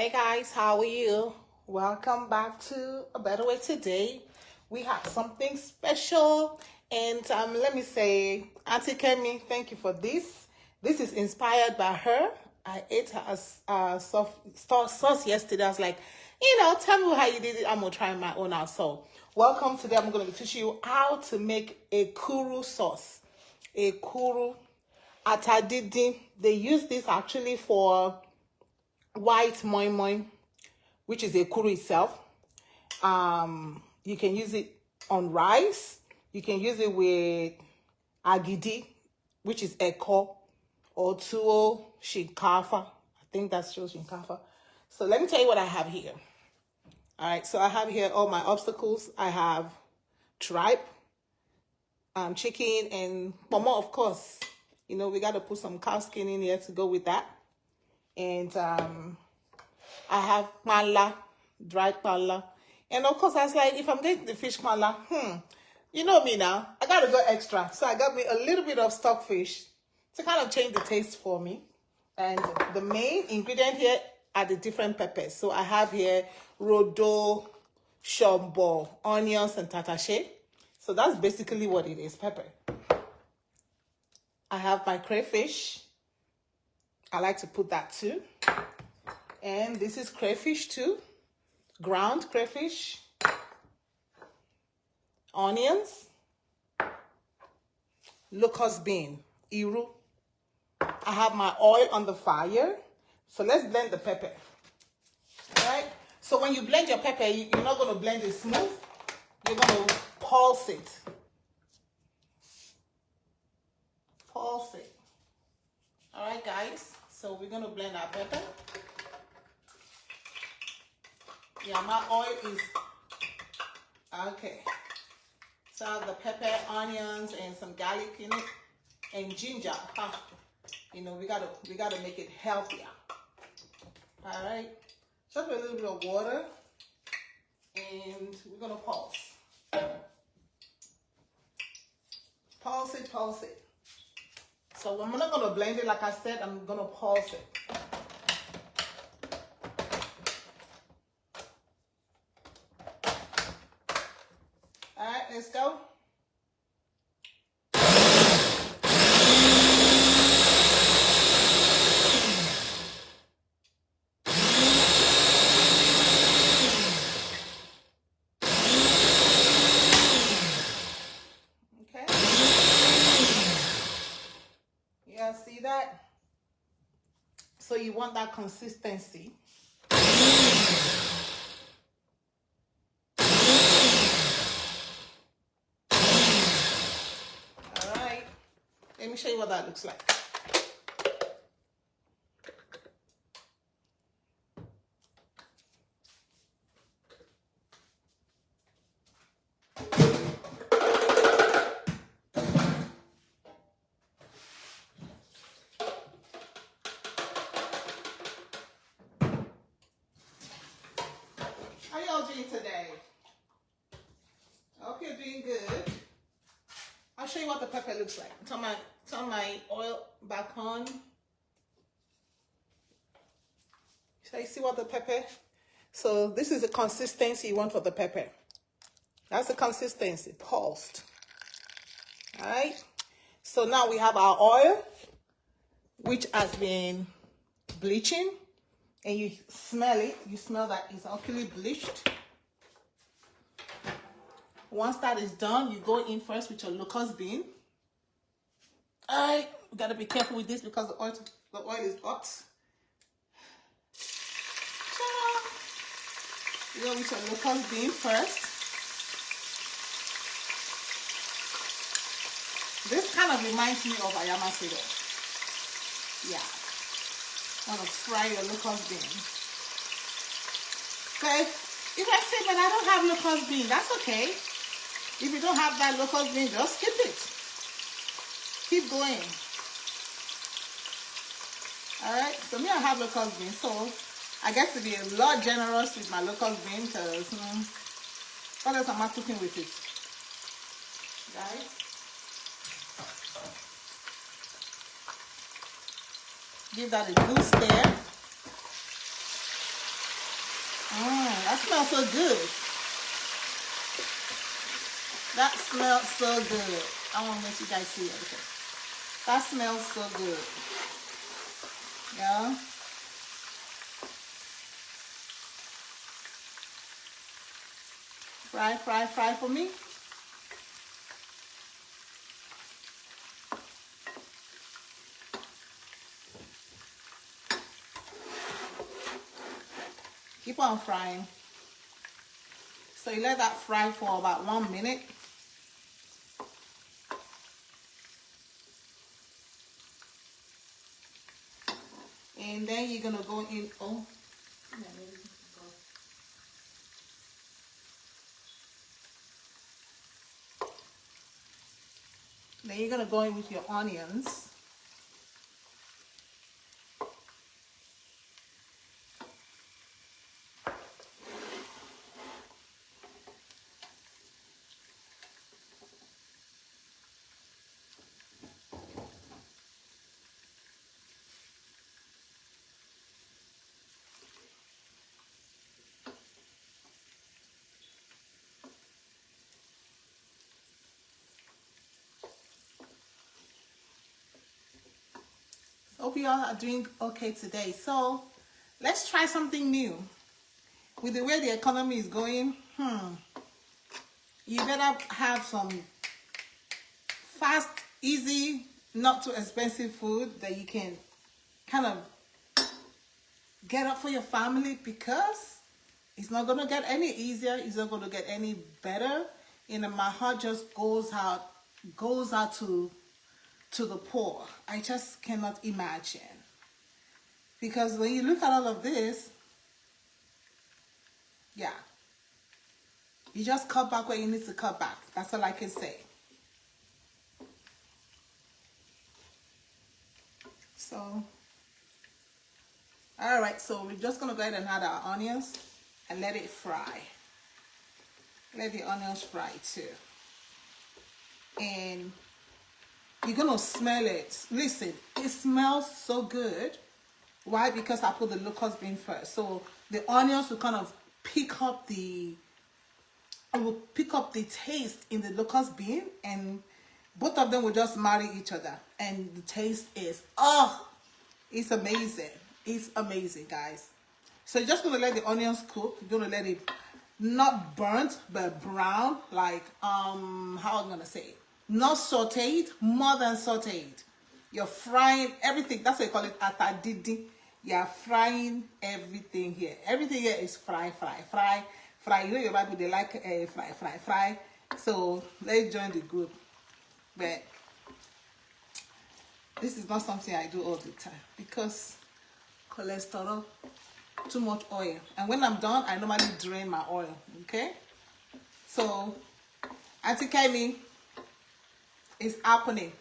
Hey guys, how are you? Welcome back to A Better Way. Today we have something special, and let me say, Auntie Kemi, thank you for this. This is inspired by her. I ate her sauce yesterday. I was like, tell me how you did it. I'm gonna try my own out. So welcome. Today I'm gonna be teaching you how to make Ekuru sauce. Ekuru atadidi. They use this actually for white moi moi, which is Ekuru itself. You can use it on rice. You can use it with agidi, which is eko, or tuo shinkafa. I think that's just shinkafa. So let me tell you what I have here. All right, so I have here all my obstacles. I have tripe, chicken, and pomo, of course. You know, we got to put some cow skin in here to go with that. And I have mala, dried mala. And of course, I was like, if I'm getting the fish mala, you know me now, I got to go extra. So I got me a little bit of stockfish to kind of change the taste for me. And the main ingredient here are the different peppers. So I have here rodo, shombo, onions, and tatache. So that's basically what it is, pepper. I have my crayfish. I like to put that too. And this is crayfish too. Ground crayfish. Onions. Locust bean. Iru. I have my oil on the fire. So let's blend the pepper. Alright? So when you blend your pepper, you're not going to blend it smooth. You're going to pulse it. Pulse it. Alright guys, so we're going to blend our pepper. Yeah, my oil is okay. So I have the pepper, onions, and some garlic in it, and ginger. You know, we gotta make it healthier. Alright. Just a little bit of water, and we're gonna pulse. Pulse it, pulse it. So I'm not gonna blend it like I said, I'm gonna pulse it. Alright, let's go. Okay. Yeah, see that? So you want that consistency. Alright. Let me show you what that looks like. How y'all doing today? I hope you're doing good. I'll show you what the pepper looks like. Turn my oil back on. So you see what the pepper? So this is the consistency you want for the pepper. That's the consistency, pulsed. All right. So now we have our oil, which has been bleaching, and you smell it. You smell that it's actually bleached. Once that is done, you go in first with your locust bean. All right, we gotta be careful with this because the oil is hot. You go with your locust bean first. This kind of reminds me of ayama cereal. Yeah. Want to fry your locust bean. Okay. If I say, but I don't have locust bean, that's okay. If you don't have that locust bean, just skip it. Keep going. Alright, so me, I have locust bean, so I get to be a lot generous with my locust bean because what else am I cooking with it? Guys. Give that a good stir. smells so good. That smells so good. I want to let you guys see it. Okay. That smells so good. Yeah. Fry, fry, fry for me. Keep on frying. So you let that fry for about 1 minute. And then you're gonna go in. Oh, then you're gonna go in with your onions. Hope you all are doing okay today. So let's try something new. With the way the economy is going, you better have some fast, easy, not too expensive food that you can kind of get up for your family, because it's not going to get any easier. It's not going to get any better. And my heart just goes out to the poor. I just cannot imagine. Because when you look at all of this, yeah, you just cut back where you need to cut back. That's all I can say. So, all right, so we're just going to go ahead and add our onions and let it fry. Let the onions fry too. And you're going to smell it. Listen, it smells so good. Why? Because I put the locust bean first. So the onions will kind of pick up the taste in the locust bean, and both of them will just marry each other. And the taste is, oh, it's amazing. It's amazing, guys. So you're just going to let the onions cook. You're going to let it not burnt, but brown, like, how I'm going to say it. Not sauteed, more than sauteed. You're frying everything. That's what you call it, atadidi. You're frying everything here. Everything here is fry, fry, fry, fry. You know your Bible, they like fry, fry, fry. So let's join the group. But this is not something I do all the time, because cholesterol, too much oil. And when I'm done, I normally drain my oil. Okay? So, Auntie Kemi, it's happening.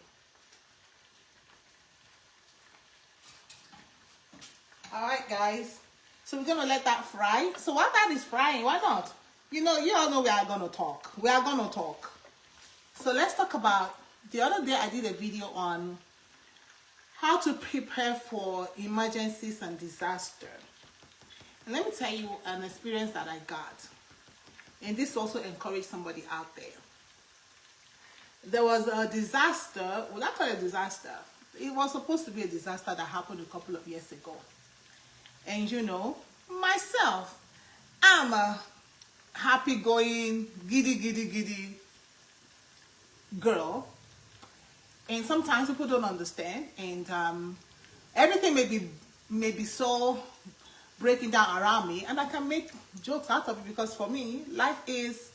Alright, guys. So we're going to let that fry. So while that is frying, why not? You know, you all know we are going to talk. We are going to talk. So let's talk about, the other day I did a video on how to prepare for emergencies and disaster. And let me tell you an experience that I got. And this also encouraged somebody out there. There was a disaster, well, not a disaster. It was supposed to be a disaster that happened a couple of years ago. And you know, myself, I'm a happy-going, giddy girl. And sometimes people don't understand. And everything may be so breaking down around me. And I can make jokes out of it, because for me, life is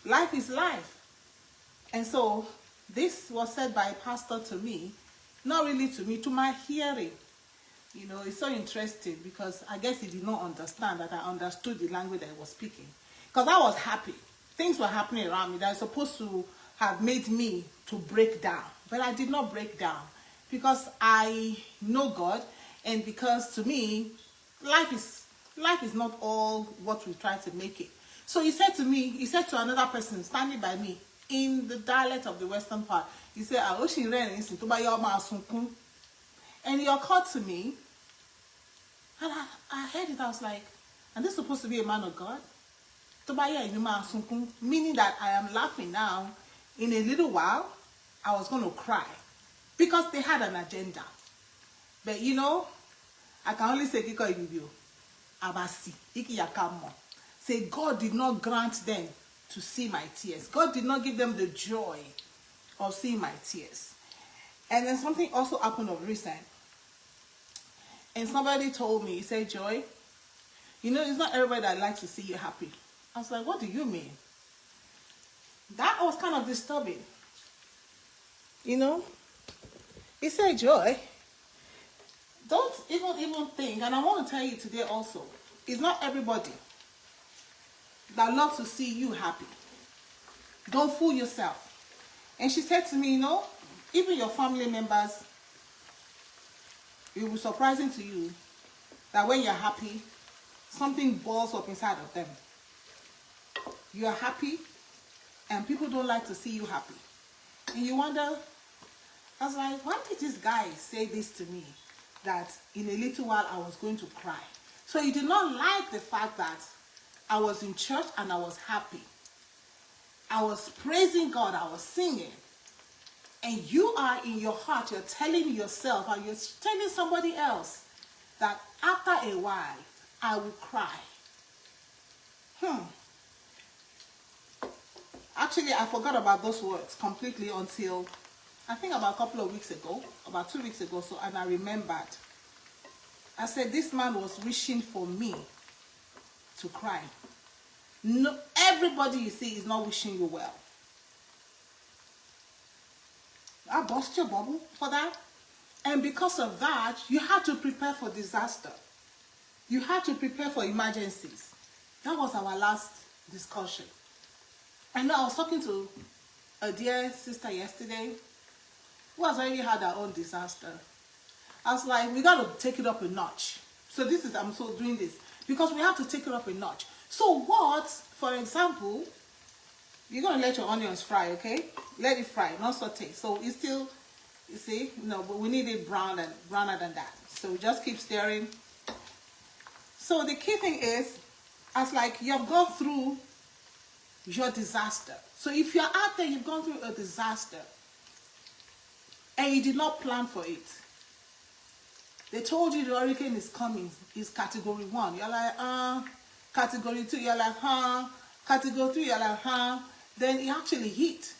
life. And so this was said by a pastor to me, not really to me, to my hearing. You know, it's so interesting, because I guess he did not understand that I understood the language that I was speaking. Because I was happy. Things were happening around me that are supposed to have made me to break down. But I did not break down, because I know God, and because to me, life is not all what we try to make it. So he said to another person standing by me in the dialect of the western part, he said, and he occurred to me, and I heard it, I was like, and this is supposed to be a man of God? Meaning that I am laughing now. In a little while, I was going to cry because they had an agenda. But you know, I can only say Kiko Ibibio, Abasi, Iki Yakamo. Say God did not grant them to see my tears. God did not give them the joy of seeing my tears. And then something also happened of recent. And somebody told me, he said, Joy, you know, it's not everybody that likes to see you happy. I was like, what do you mean? That was kind of disturbing. You know? He said, Joy, don't even think, and I want to tell you today also, it's not everybody that loves to see you happy. Don't fool yourself. And she said to me, you know, even your family members, it will be surprising to you that when you're happy, something balls up inside of them. You are happy, and people don't like to see you happy. And you wonder, I was like, why did this guy say this to me? That in a little while I was going to cry. So he did not like the fact that I was in church and I was happy. I was praising God, I was singing. And you are in your heart, you're telling yourself and you're telling somebody else that after a while, I will cry. Actually, I forgot about those words completely until I think about a couple of weeks ago, about 2 weeks ago, and I remembered. I said, this man was wishing for me to cry. No, everybody you see is not wishing you well. I bust your bubble for that. And because of that, you had to prepare for disaster. You had to prepare for emergencies. That was our last discussion. I know I was talking to a dear sister yesterday who has already had her own disaster. I was like, we got to take it up a notch. So this is, I'm so doing this because we have to take it up a notch. So what, for example, you're going to let your onions fry, okay? Let it fry, not saute. So it's still, you see, no, but we need it browner than that. So just keep stirring. So the key thing is, as like you have gone through your disaster. So if you're out there, you've gone through a disaster and you did not plan for it. They told you the hurricane is coming, it's category 1. You're like, category 2, you're like, category 3, you're like, then it actually hit.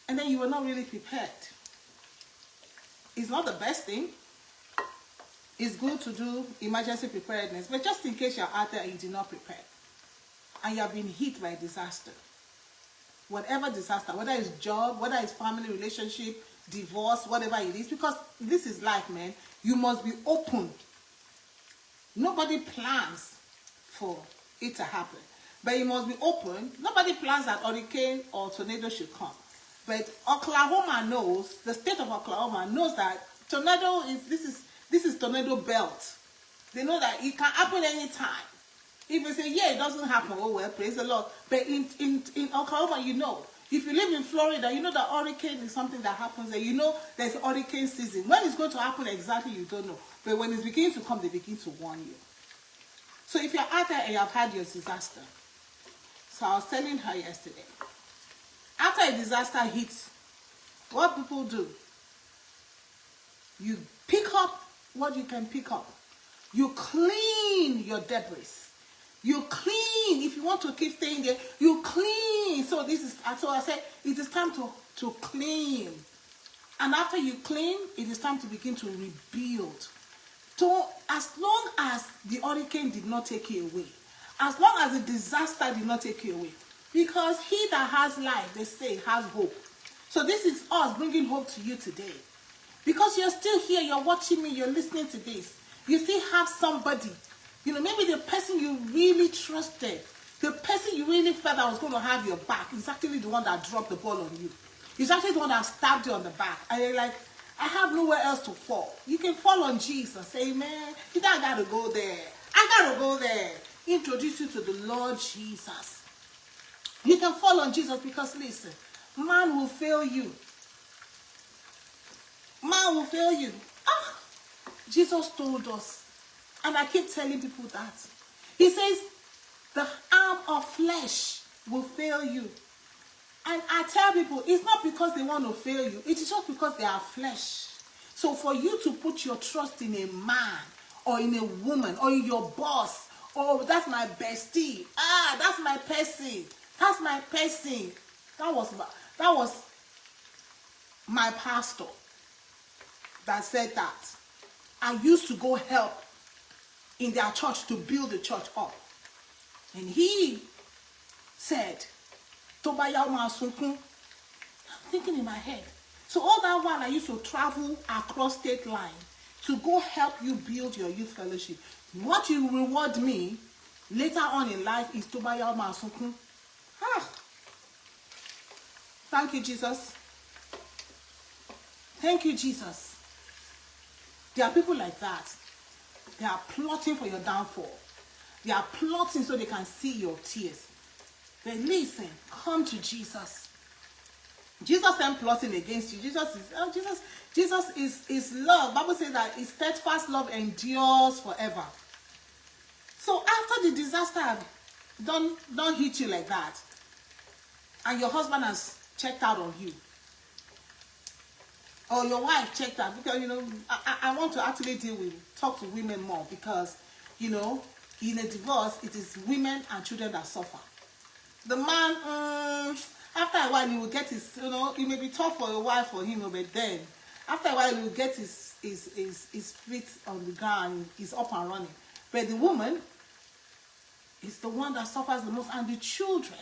And then you were not really prepared. It's not the best thing. It's good to do emergency preparedness, but just in case you're out there and you did not prepare, and you have been hit by a disaster, whatever disaster, whether it's job, whether it's family relationship, divorce, whatever it is, because this is life, man. You must be open. Nobody plans for it to happen, but you must be open. Nobody plans that hurricane or tornado should come, but Oklahoma knows, the state of Oklahoma knows that tornado is, this is tornado belt. They know that it can happen anytime. If you say, yeah, it doesn't happen, oh well, praise the Lord. But in Oklahoma, you know. If you live in Florida, you know that hurricane is something that happens there. You know there's hurricane season. When it's going to happen exactly, you don't know. But when it's beginning to come, they begin to warn you. So if you're out there and you have had your disaster, so I was telling her yesterday, after a disaster hits, what people do, you pick up what you can pick up. You clean your debris. You clean. If you want to keep staying there, you clean. So this is, so I said, it is time to clean. And after you clean, it is time to begin to rebuild. So as long as the hurricane did not take you away, as long as the disaster did not take you away, because he that has life, they say, has hope. So this is us bringing hope to you today. Because you're still here, you're watching me, you're listening to this. You still have somebody, you know, maybe the person you really trusted, the person you really felt that was going to have your back is actually the one that dropped the ball on you. It's actually the one that stabbed you on the back. And you're like, I have nowhere else to fall. You can fall on Jesus. Amen. You don't got to go there. I got to go there. Introduce you to the Lord Jesus. You can fall on Jesus because, listen, man will fail you. Man will fail you. Jesus told us, and I keep telling people that. He says, The arm of flesh will fail you. And I tell people, it's not because they want to fail you. It is just because they are flesh. So for you to put your trust in a man or in a woman or in your boss, oh, that's my bestie. Ah, that's my person. That's my person. That was my pastor that said that. I used to go help in their church to build the church up. And he said, I'm thinking in my head. So all that while I used to travel across state line to go help you build your youth fellowship. What you reward me later on in life is Tobaya Masukun. Ah. Thank you, Jesus. Thank you, Jesus. There are people like that. They are plotting for your downfall. They are plotting so they can see your tears. But listen, come to Jesus. Jesus ain't plotting against you. Jesus is love. Bible says that his steadfast love endures forever. So after the disaster don't hit you like that, and your husband has checked out on you, or your wife checked out, because I want to actually talk to women more, because in a divorce it is women and children that suffer. The man, after a while he will get his, it may be tough for a while for him, but then after a while he will get his feet on the ground, he's up and running. But the woman is the one that suffers the most, and the children.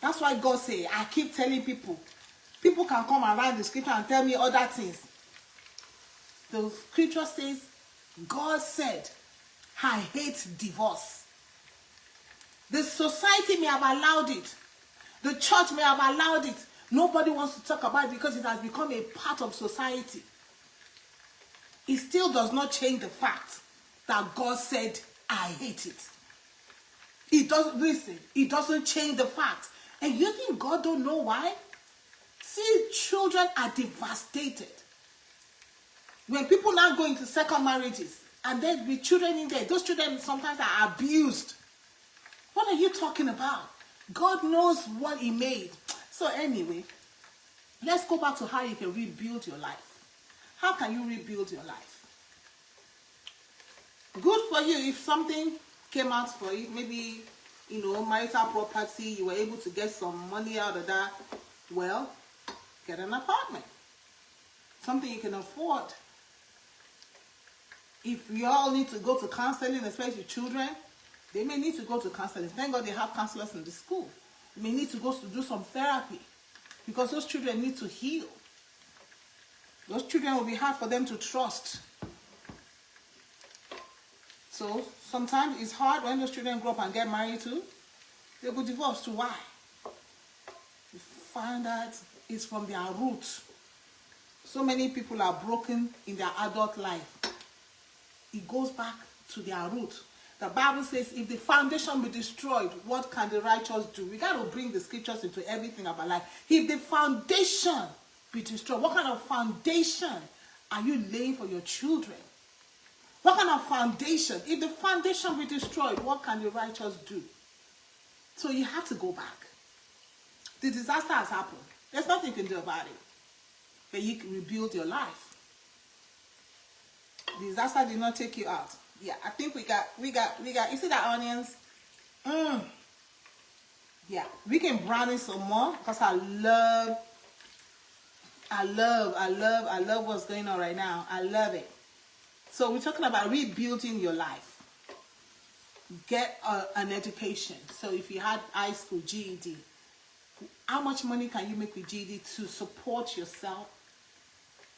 That's why God say, I keep telling people can come around the scripture and tell me other things. The scripture says, God said, I hate divorce. The society may have allowed it. The church may have allowed it. Nobody wants to talk about it because it has become a part of society. It still does not change the fact that God said, I hate it. It doesn't change the fact. And you think God don't know why? See, children are devastated. When people now go into second marriages, and then with children in there, those children sometimes are abused. What are you talking about? God knows what he made. So anyway, let's go back to how you can rebuild your life. How can you rebuild your life? Good for you if something came out for you. Maybe, marital property, you were able to get some money out of that. Well, get an apartment. Something you can afford. If you all need to go to counseling, especially children, they may need to go to counseling. Thank God they have counselors in the school. You may need to go to do some therapy, because those children need to heal. Those children will be hard for them to trust. So sometimes it's hard when those children grow up and get married too. They will divorce too. Why? You find that it's from their roots. So many people are broken in their adult life. It goes back to their roots. The Bible says, if the foundation be destroyed, what can the righteous do? We got to bring the scriptures into everything about life. If the foundation be destroyed, what kind of foundation are you laying for your children? What kind of foundation? If the foundation be destroyed, what can the righteous do? So you have to go back. The disaster has happened. There's nothing you can do about it. But you can rebuild your life. The disaster did not take you out. Yeah, I think we got, you see that onions? Yeah, we can brown it some more, because I love what's going on right now. I love it. So we're talking about rebuilding your life. Get an education. So if you had high school, GED, how much money can you make with GED to support yourself?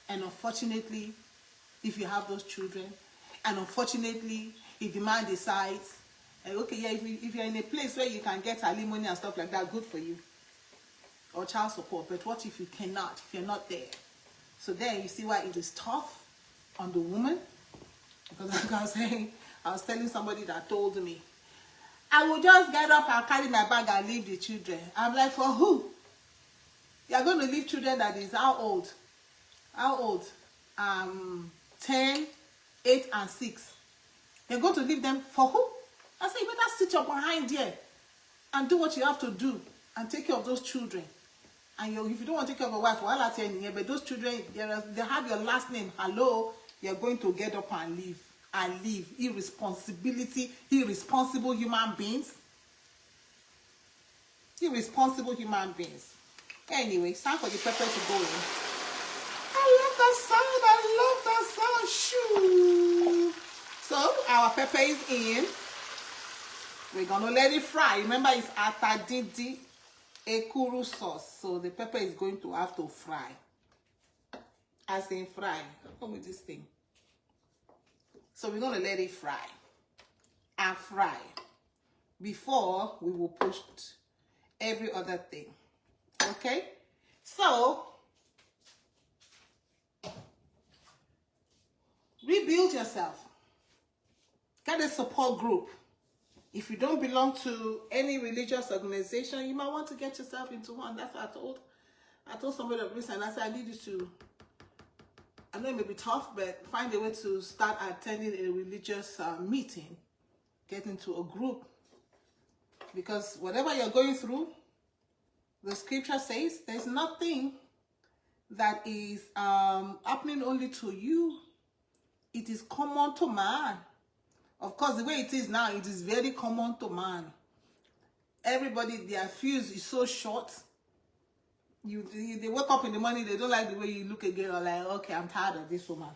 And unfortunately, if you have those children, and unfortunately, if the man decides, okay, yeah, if you're in a place where you can get alimony and stuff like that, good for you. Or child support. But what if you cannot, if you're not there? So then you see why it is tough on the woman. Because like I was telling somebody that told me, I will just get up and carry my bag and leave the children. I'm like, for who? You're going to leave children that is how old? How old? 10, 8, and 6. You're going to leave them for who? I say, you better sit your behind here and do what you have to do and take care of those children. And if you don't want to take care of your wife, well, I'll tell you, but those children, they have your last name. Hello, you're going to get up and leave. And leave. Irresponsible human beings. Irresponsible human beings. Anyway, it's time for the pepper to go in. I love that sound. Shoo. So, our pepper is in. We're going to let it fry. Remember, it's atadidi Ekuru sauce. So, the pepper is going to have to fry. As in fry. Come with this thing. So, we're going to let it fry. And fry. Before we will push every other thing. Okay? So, rebuild yourself. Get a support group. If you don't belong to any religious organization, you might want to get yourself into one. That's what I told somebody recently. I said, I need you to, I know it may be tough, but find a way to start attending a religious meeting. Get into a group. Because whatever you're going through, the scripture says there's nothing that is happening only to you. It is common to man. Of course, the way it is now, it is very common to man. Everybody, their fuse is so short. They wake up in the morning, they don't like the way you look again, or like, okay, I'm tired of this woman.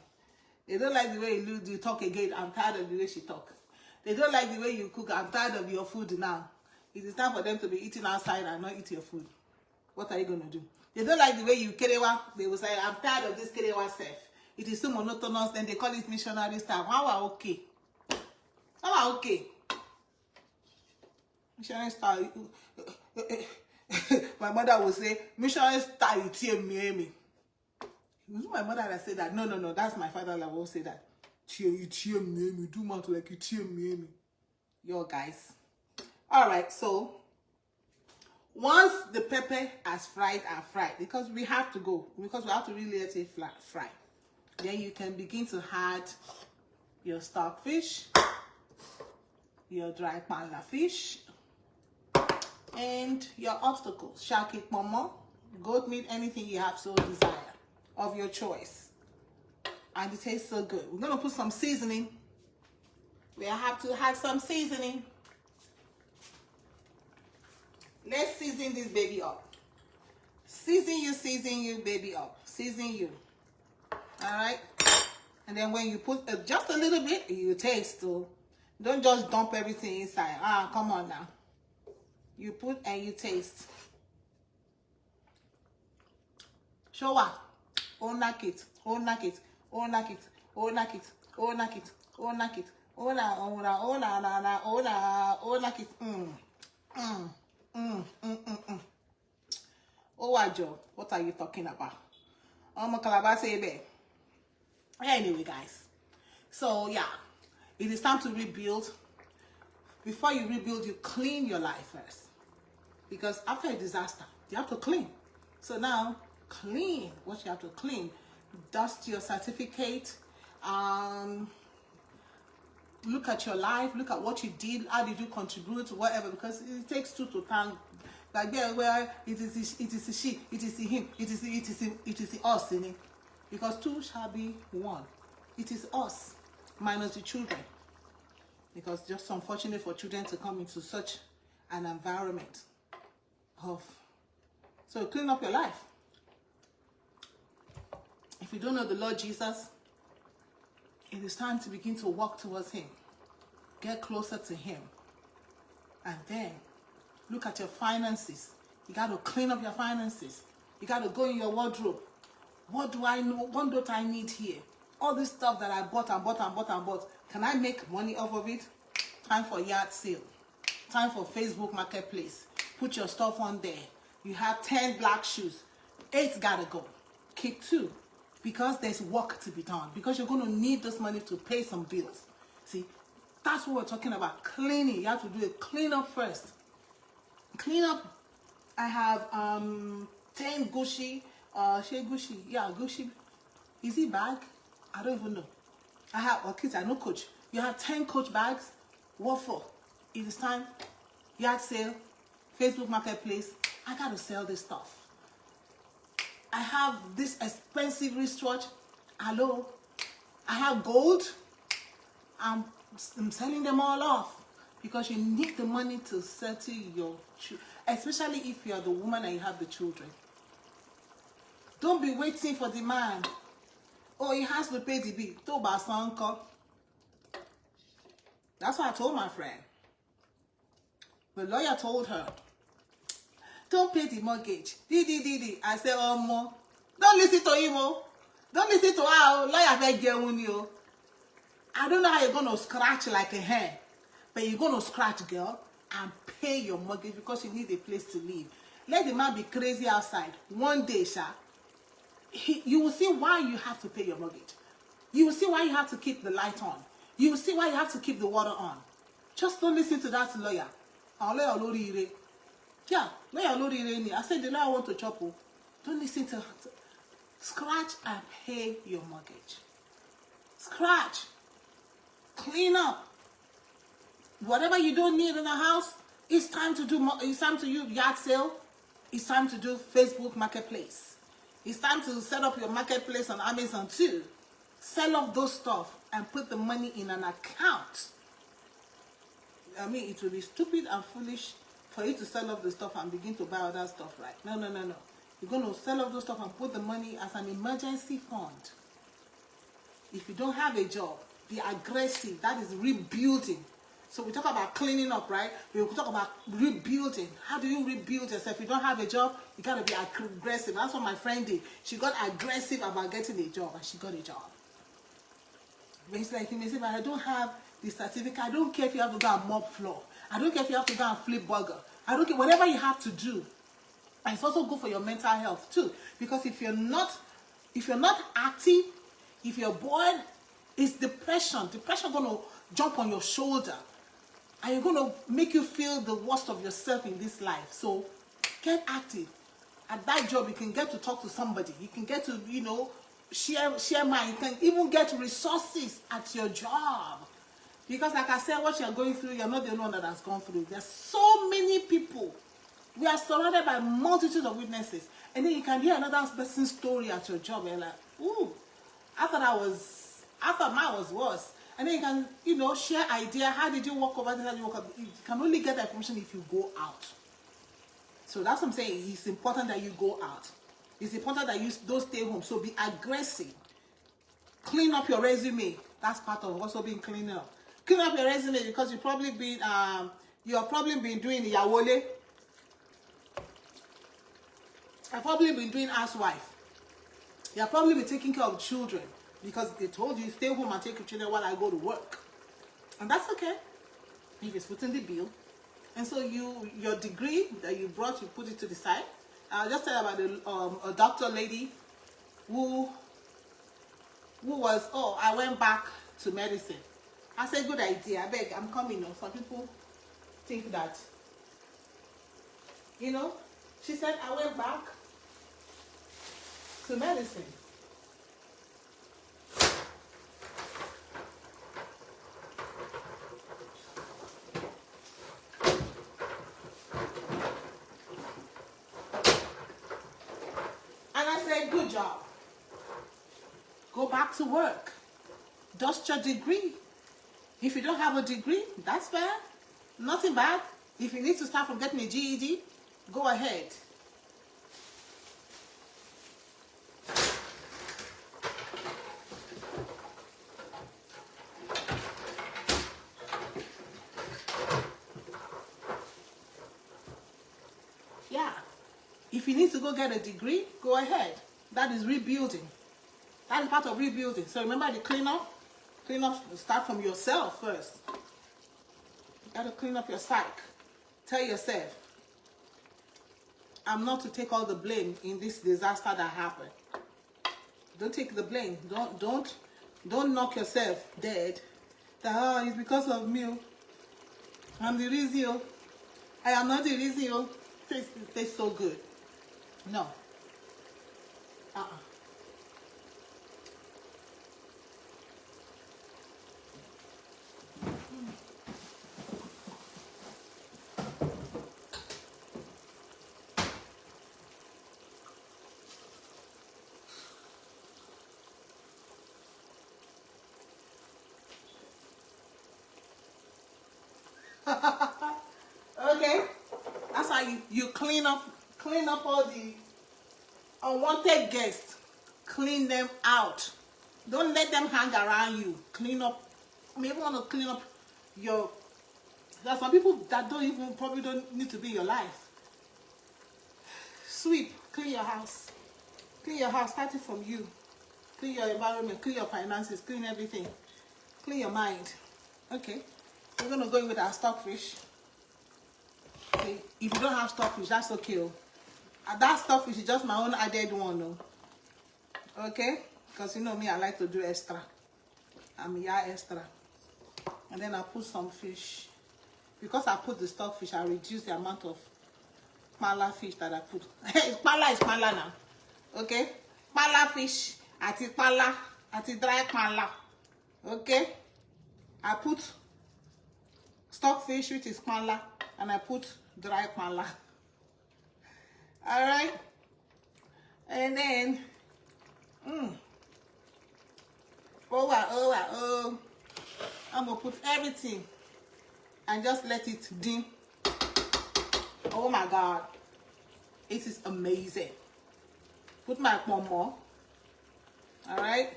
They don't like the way you talk again, I'm tired of the way she talks. They don't like the way you cook, I'm tired of your food now. It is time for them to be eating outside and not eat your food. What are you going to do? They don't like the way you kerewa. They will say, I'm tired of this kerewa self. It is so monotonous. Then they call it missionary style. How are okay? How are okay? Missionary style. My mother will say, missionary style, it's me. My mother that said that. No. That's my father that will say that. Do not like it. Yo, guys. All right, so once the pepper has fried, because we have to really let it fry. Then you can begin to add your stockfish, your dry panda fish, and your obstacles. Shaki pomo, goat meat, anything you have so desire of your choice. And it tastes so good. We're gonna put some seasoning. We have to have some seasoning. Let's season this baby up. Season you, baby up. Season you. Alright? And then when you put just a little bit, you taste too. Don't just dump everything inside. Come on now. You put and you taste. Show what? Oh, knock it. Oh, knock it. Oh, knock it. Oh, knock it. Oh, knock it. Oh, knock it. Oh, knock it. Oh, Wajo, what are you talking about? Anyway, guys. So, yeah. It is time to rebuild. Before you rebuild, you clean your life first. Because after a disaster, you have to clean. So now, clean what you have to clean. Dust your certificate. Look at your life. Look at what you did. How did you contribute? Whatever. Because it takes two to tango. Like there, where it is she, it is him, it is us in it. Because two shall be one. It is us minus the children. Because just unfortunate for children to come into such an environment of. So clean up your life. If you don't know the Lord Jesus, it is time to begin to walk towards him. Get closer to him. And then look at your finances. You got to clean up your finances. You got to go in your wardrobe. What do I know? What do I need here? All this stuff that I bought. Can I make money off of it? Time for yard sale. Time for Facebook Marketplace. Put your stuff on there. You have 10 black shoes. 8 got to go. Keep 2. Because there's work to be done. Because you're going to need this money to pay some bills. See, that's what we're talking about. Cleaning. You have to do a clean up first. Clean up. I have 10 Gucci. Gucci. Yeah, Gucci. Is it bag? I don't even know. I have kids. I know Coach. You have 10 Coach bags. What for? It is time. Yard sale, Facebook Marketplace. I got to sell this stuff. I have this expensive wristwatch. Hello. I have gold. I'm selling them all off because you need the money to settle your children, especially if you are the woman and you have the children. Don't be waiting for the man. Oh, he has to pay the bill. That's what I told my friend. The lawyer told her, don't pay the mortgage. I said, oh, more. Don't listen to him, oh. Don't listen to her. Lawyer beg you. I don't know how you're going to scratch like a hen, but you're going to scratch, girl, and pay your mortgage because you need a place to live. Let the man be crazy outside. One day, you will see why you have to pay your mortgage. You will see why you have to keep the light on. You will see why you have to keep the water on. Just don't listen to that lawyer. Yeah, I said the lawyer want to chop. Don't listen to her. Scratch and pay your mortgage. Scratch. Clean up. Whatever you don't need in the house, it's time to do. It's time to do yard sale. It's time to do Facebook Marketplace. It's time to set up your marketplace on Amazon too. Sell off those stuff and put the money in an account. I mean, it will be stupid and foolish for you to sell off the stuff and begin to buy other stuff, right? No. You're going to sell off those stuff and put the money as an emergency fund. If you don't have a job, be aggressive. That is rebuilding. So we talk about cleaning up, right? We talk about rebuilding. How do you rebuild yourself? If you don't have a job, you got to be aggressive. That's what my friend did. She got aggressive about getting a job, and she got a job. But it's like, you may say, but I don't have the certificate. I don't care if you have to go and mop floor. I don't care if you have to go and flip burger. I don't care. Whatever you have to do. And it's also good for your mental health too. Because if you're not active, if you're bored, it's depression. Depression going to jump on your shoulder. And you're going to make you feel the worst of yourself in this life. So get active. At that job, you can get to talk to somebody. You can get to, share mind. You can even get resources at your job. Because like I said, what you're going through, you're not the only one that has gone through. There's so many people. We are surrounded by multitudes of witnesses. And then you can hear another person's story at your job. And you're like, ooh, I thought mine was worse. And then you can, share idea. How did you walk over this? How did you walk up? You can only get that information if you go out. So that's what I'm saying. It's important that you go out. It's important that you don't stay home. So be aggressive. Clean up your resume. That's part of also being clean up. Clean up your resume because you've probably been doing the yawole. I've probably been doing housewife. You've probably been taking care of children because they told you stay home and take your children while I go to work. And that's okay if it's footing the bill. And so your degree that you brought, you put it to the side. I'll just tell you about a doctor lady who was, I went back to medicine. I said, good idea. I beg, I'm coming. Some people think that, she said, I went back to medicine. And I said, good job. Go back to work. Dust your degree. If you don't have a degree, that's fair. Nothing bad. If you need to start from getting a GED, go ahead. Yeah. If you need to go get a degree, go ahead. That is rebuilding. That is part of rebuilding. So remember the cleanup? Cleanup, start from yourself first. You got to clean up your psyche. Tell yourself, I'm not to take all the blame in this disaster that happened. Don't take the blame. Don't knock yourself dead. That it's because of me. I'm the reason. I am not the reason. It tastes so good. No. Okay, that's how you clean up all the unwanted guests. Clean them out. Don't let them hang around you. Clean up. Maybe want to clean up your. There are some people that probably don't need to be in your life. Sweep, clean your house. Clean your house, starting from you. Clean your environment, clean your finances, clean everything. Clean your mind. Okay, we're gonna go in with our stockfish. Okay, if you don't have stockfish, that's okay. That stockfish is just my own added one, no. Okay, because you know me, I like to do extra. Extra. And then I put some fish. Because I put the stockfish, I reduce the amount of pala fish that I put. Pala is pala now. Okay? Pala fish, ati dry pala. Okay? I put stockfish, which is pala, and I put dry pala. Alright? And then, I'm gonna put everything and just let it dim. Oh my God, it is amazing. Put my pomo. All right,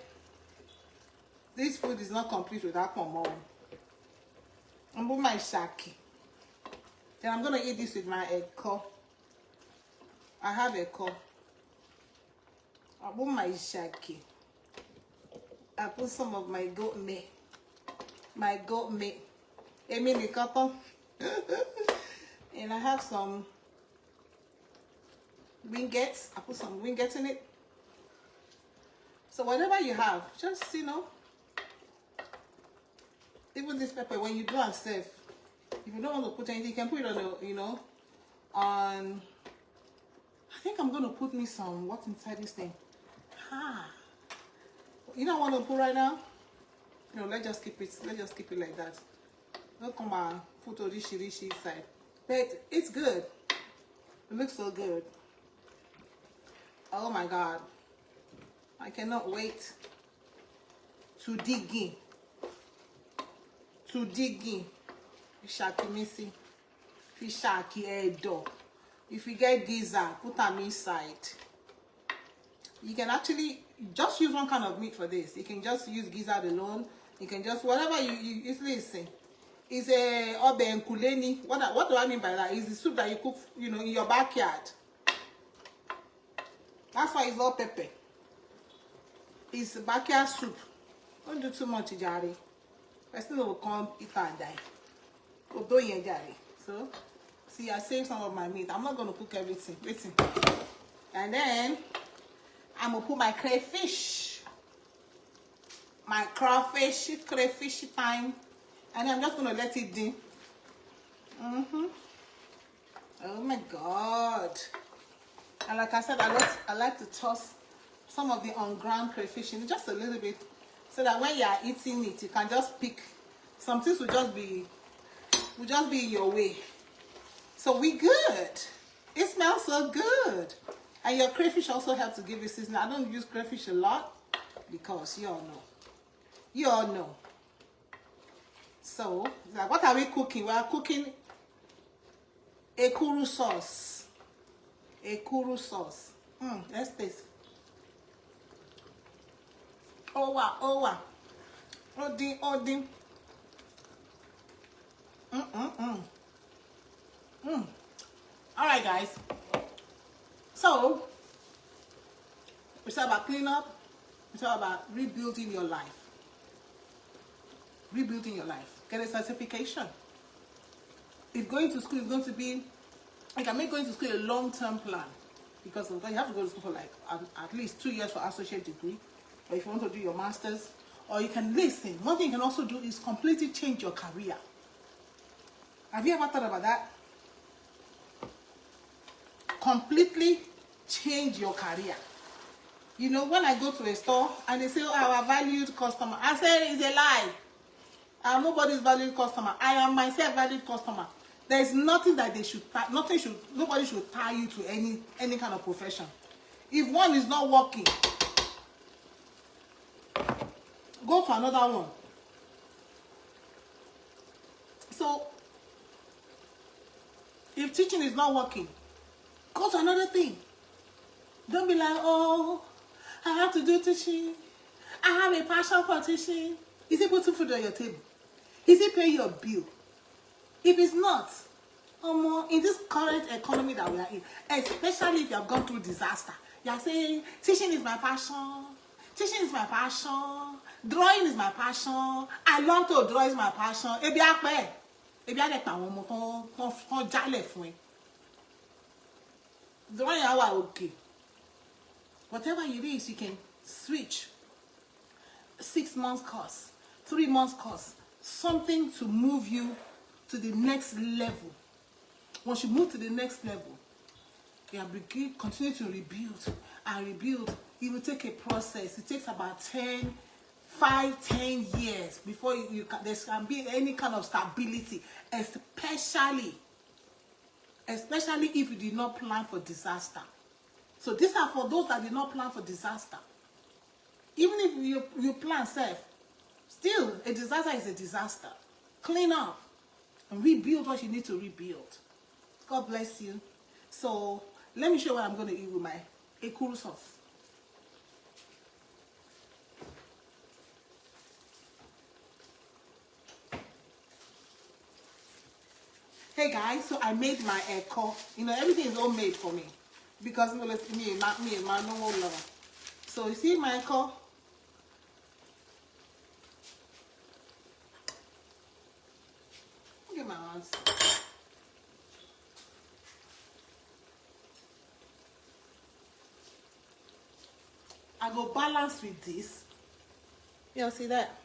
this food is not complete without pomo. I'm put my shaki. Then I'm gonna eat this with my Ekuru. I have Ekuru. I put my shaki. I put some of my goat meat. My goat meat. Emily cotton. And I have some wingettes. I put some wingettes in it. So whatever you have, just, even this pepper, when you do and serve, if you don't want to put anything, you can put it on the, on, I think I'm going to put me some, what's inside this thing? You don't want to put right now? No, let's just keep it like that. Don't come and put all this shirishi inside. But it's good. It looks so good. Oh my God. I cannot wait to dig in. Fishaki missing. Fishaki edo. If you get gizzard, put them inside. You can actually just use one kind of meat for this. You can just use gizzard alone. You can just, whatever you usually say. It's a obe and kuleni. What do I mean by that? It's the soup that you cook, in your backyard. That's why it's all pepper. It's backyard soup. Don't do too much, Jari. Person will come eat and die. So, see, I saved some of my meat. I'm not going to cook everything. Listen. And then, I'm going to put my crayfish. My crayfish time. And I'm just going to let it dim. Oh my God. And like I said, I like to toss some of the unground crayfish in just a little bit. So that when you are eating it, you can just pick. Some things will just be in your way. So we good. It smells so good. And your crayfish also helps to give you seasoning. I don't use crayfish a lot because you all know. You all know. So, like, what are we cooking? We are cooking Ekuru sauce. Ekuru sauce. Let's taste. Oh wow. Odin. Alright guys. So, we talk about cleanup. We talk about rebuilding your life. Rebuilding your life. Get a certification. If going to school is going to be, I can make going to school a long-term plan. Because you have to go to school for like at least 2 years for associate degree. Or if you want to do your master's. Or you can listen. One thing you can also do is completely change your career. Have you ever thought about that? Completely change your career. When I go to a store and they say, oh, our valued customer, I say it's a lie. I am nobody's valued customer. I am myself valued customer. There is nothing that nobody should tie you to any kind of profession. If one is not working, go to another one. So If teaching is not working, go to another thing. Don't be like, oh, I have to do teaching. I have a passion for teaching. Is it putting food on your table? Is it paying your bill? If it's not, in this current economy that we are in, especially if you have gone through disaster, you are saying, teaching is my passion. Teaching is my passion. Drawing is my passion. I love to draw is my passion. Ebi ape. Ebi ade pa won mo ton jale fún ẹ. Drawing are okay. Whatever it is, you can switch. 6 months course, 3 months course, something to move you to the next level. Once you move to the next level, you continue to rebuild and rebuild. It will take a process. It takes about 10 years before there can be any kind of stability, especially if you did not plan for disaster. So these are for those that did not plan for disaster. Even if you plan safe, still a disaster is a disaster. Clean up and rebuild what you need to rebuild. God bless you. So let me show you what I'm going to eat with my Ekuru sauce. Hey guys, so I made my Ekuru. You know, everything is all made for me because me my normal lover. So you see my Ekuru. Look at my hands. I go balance with this. You see that?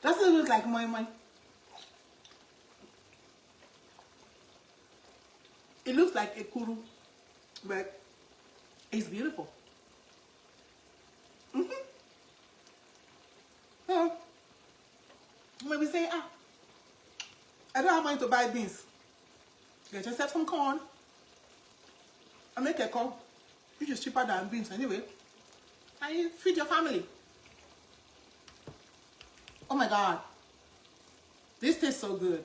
Doesn't look like moi. It looks like Ekuru, but it's beautiful. Maybe say, I don't have money to buy beans. Get yourself some corn. I make a corn, which is cheaper than beans anyway. And you feed your family. Oh my God. This tastes so good.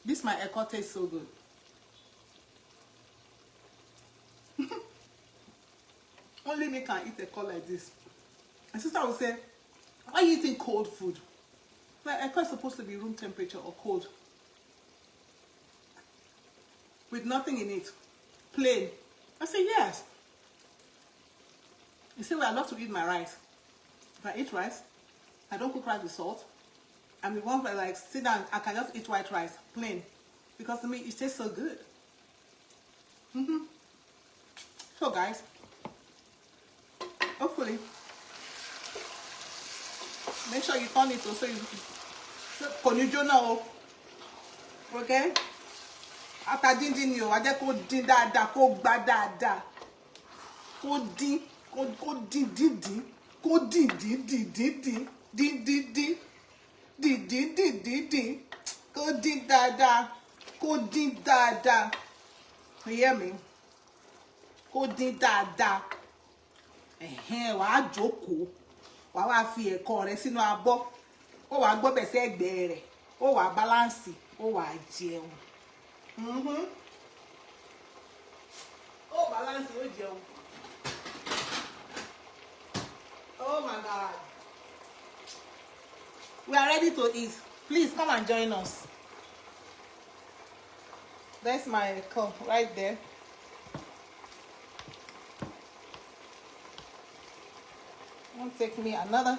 This my Ekuru tastes so good. Only me can eat Ekuru like this. My sister would say, why are you eating cold food? Like Ekuru is supposed to be room temperature or cold. With nothing in it. Plain. I say yes. You see, well, I love to eat my rice. If I eat rice, I don't cook rice with salt. I'm the one where like sit down, I can just eat white rice, plain. Because to me, it tastes so good. So guys, hopefully, make sure you turn it also. Okay? After din you, I just go din da ko gba da. Ko din da. You hear me? Ko din da. Wàá jókòó. Wàá wá fi Ekuru rẹ sínú abọ́. Ó wàá gbọ́ bẹ̀ sí ẹ̀gbẹ́ rẹ̀. Ó wàá balance. Ó wàá jẹun. Ó balance ó jẹun. Oh my God. We are ready to eat. Please come and join us. That's my Ekuru right there. Won't take me another.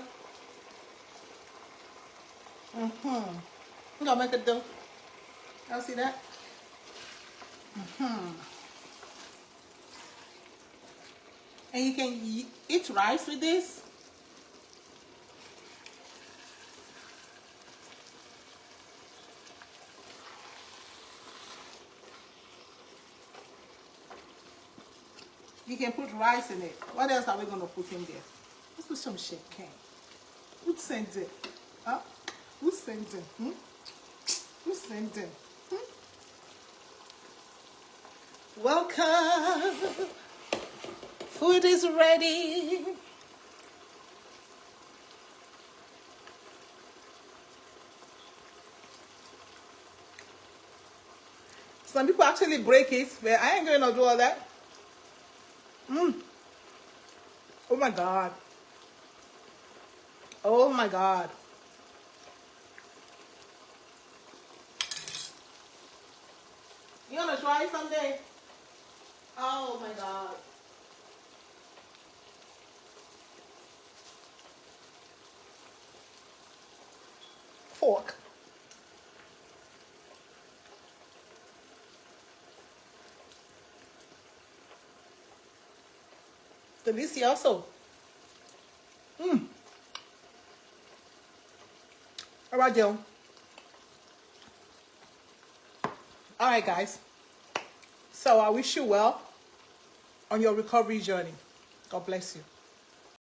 I'm gonna make it do. Y'all see that? And you can eat rice with this. You can put rice in it. What else are we gonna put in there? Let's put some chicken. Who sent it? Huh? Who sent it? Who sent it? Welcome. Food is ready. Some people actually break it, but I ain't gonna do all that. Oh my God. Oh my God. You wanna try it someday? Oh my God. Fork. Delicioso. All right, Joe. All right, guys. So I wish you well on your recovery journey. God bless you.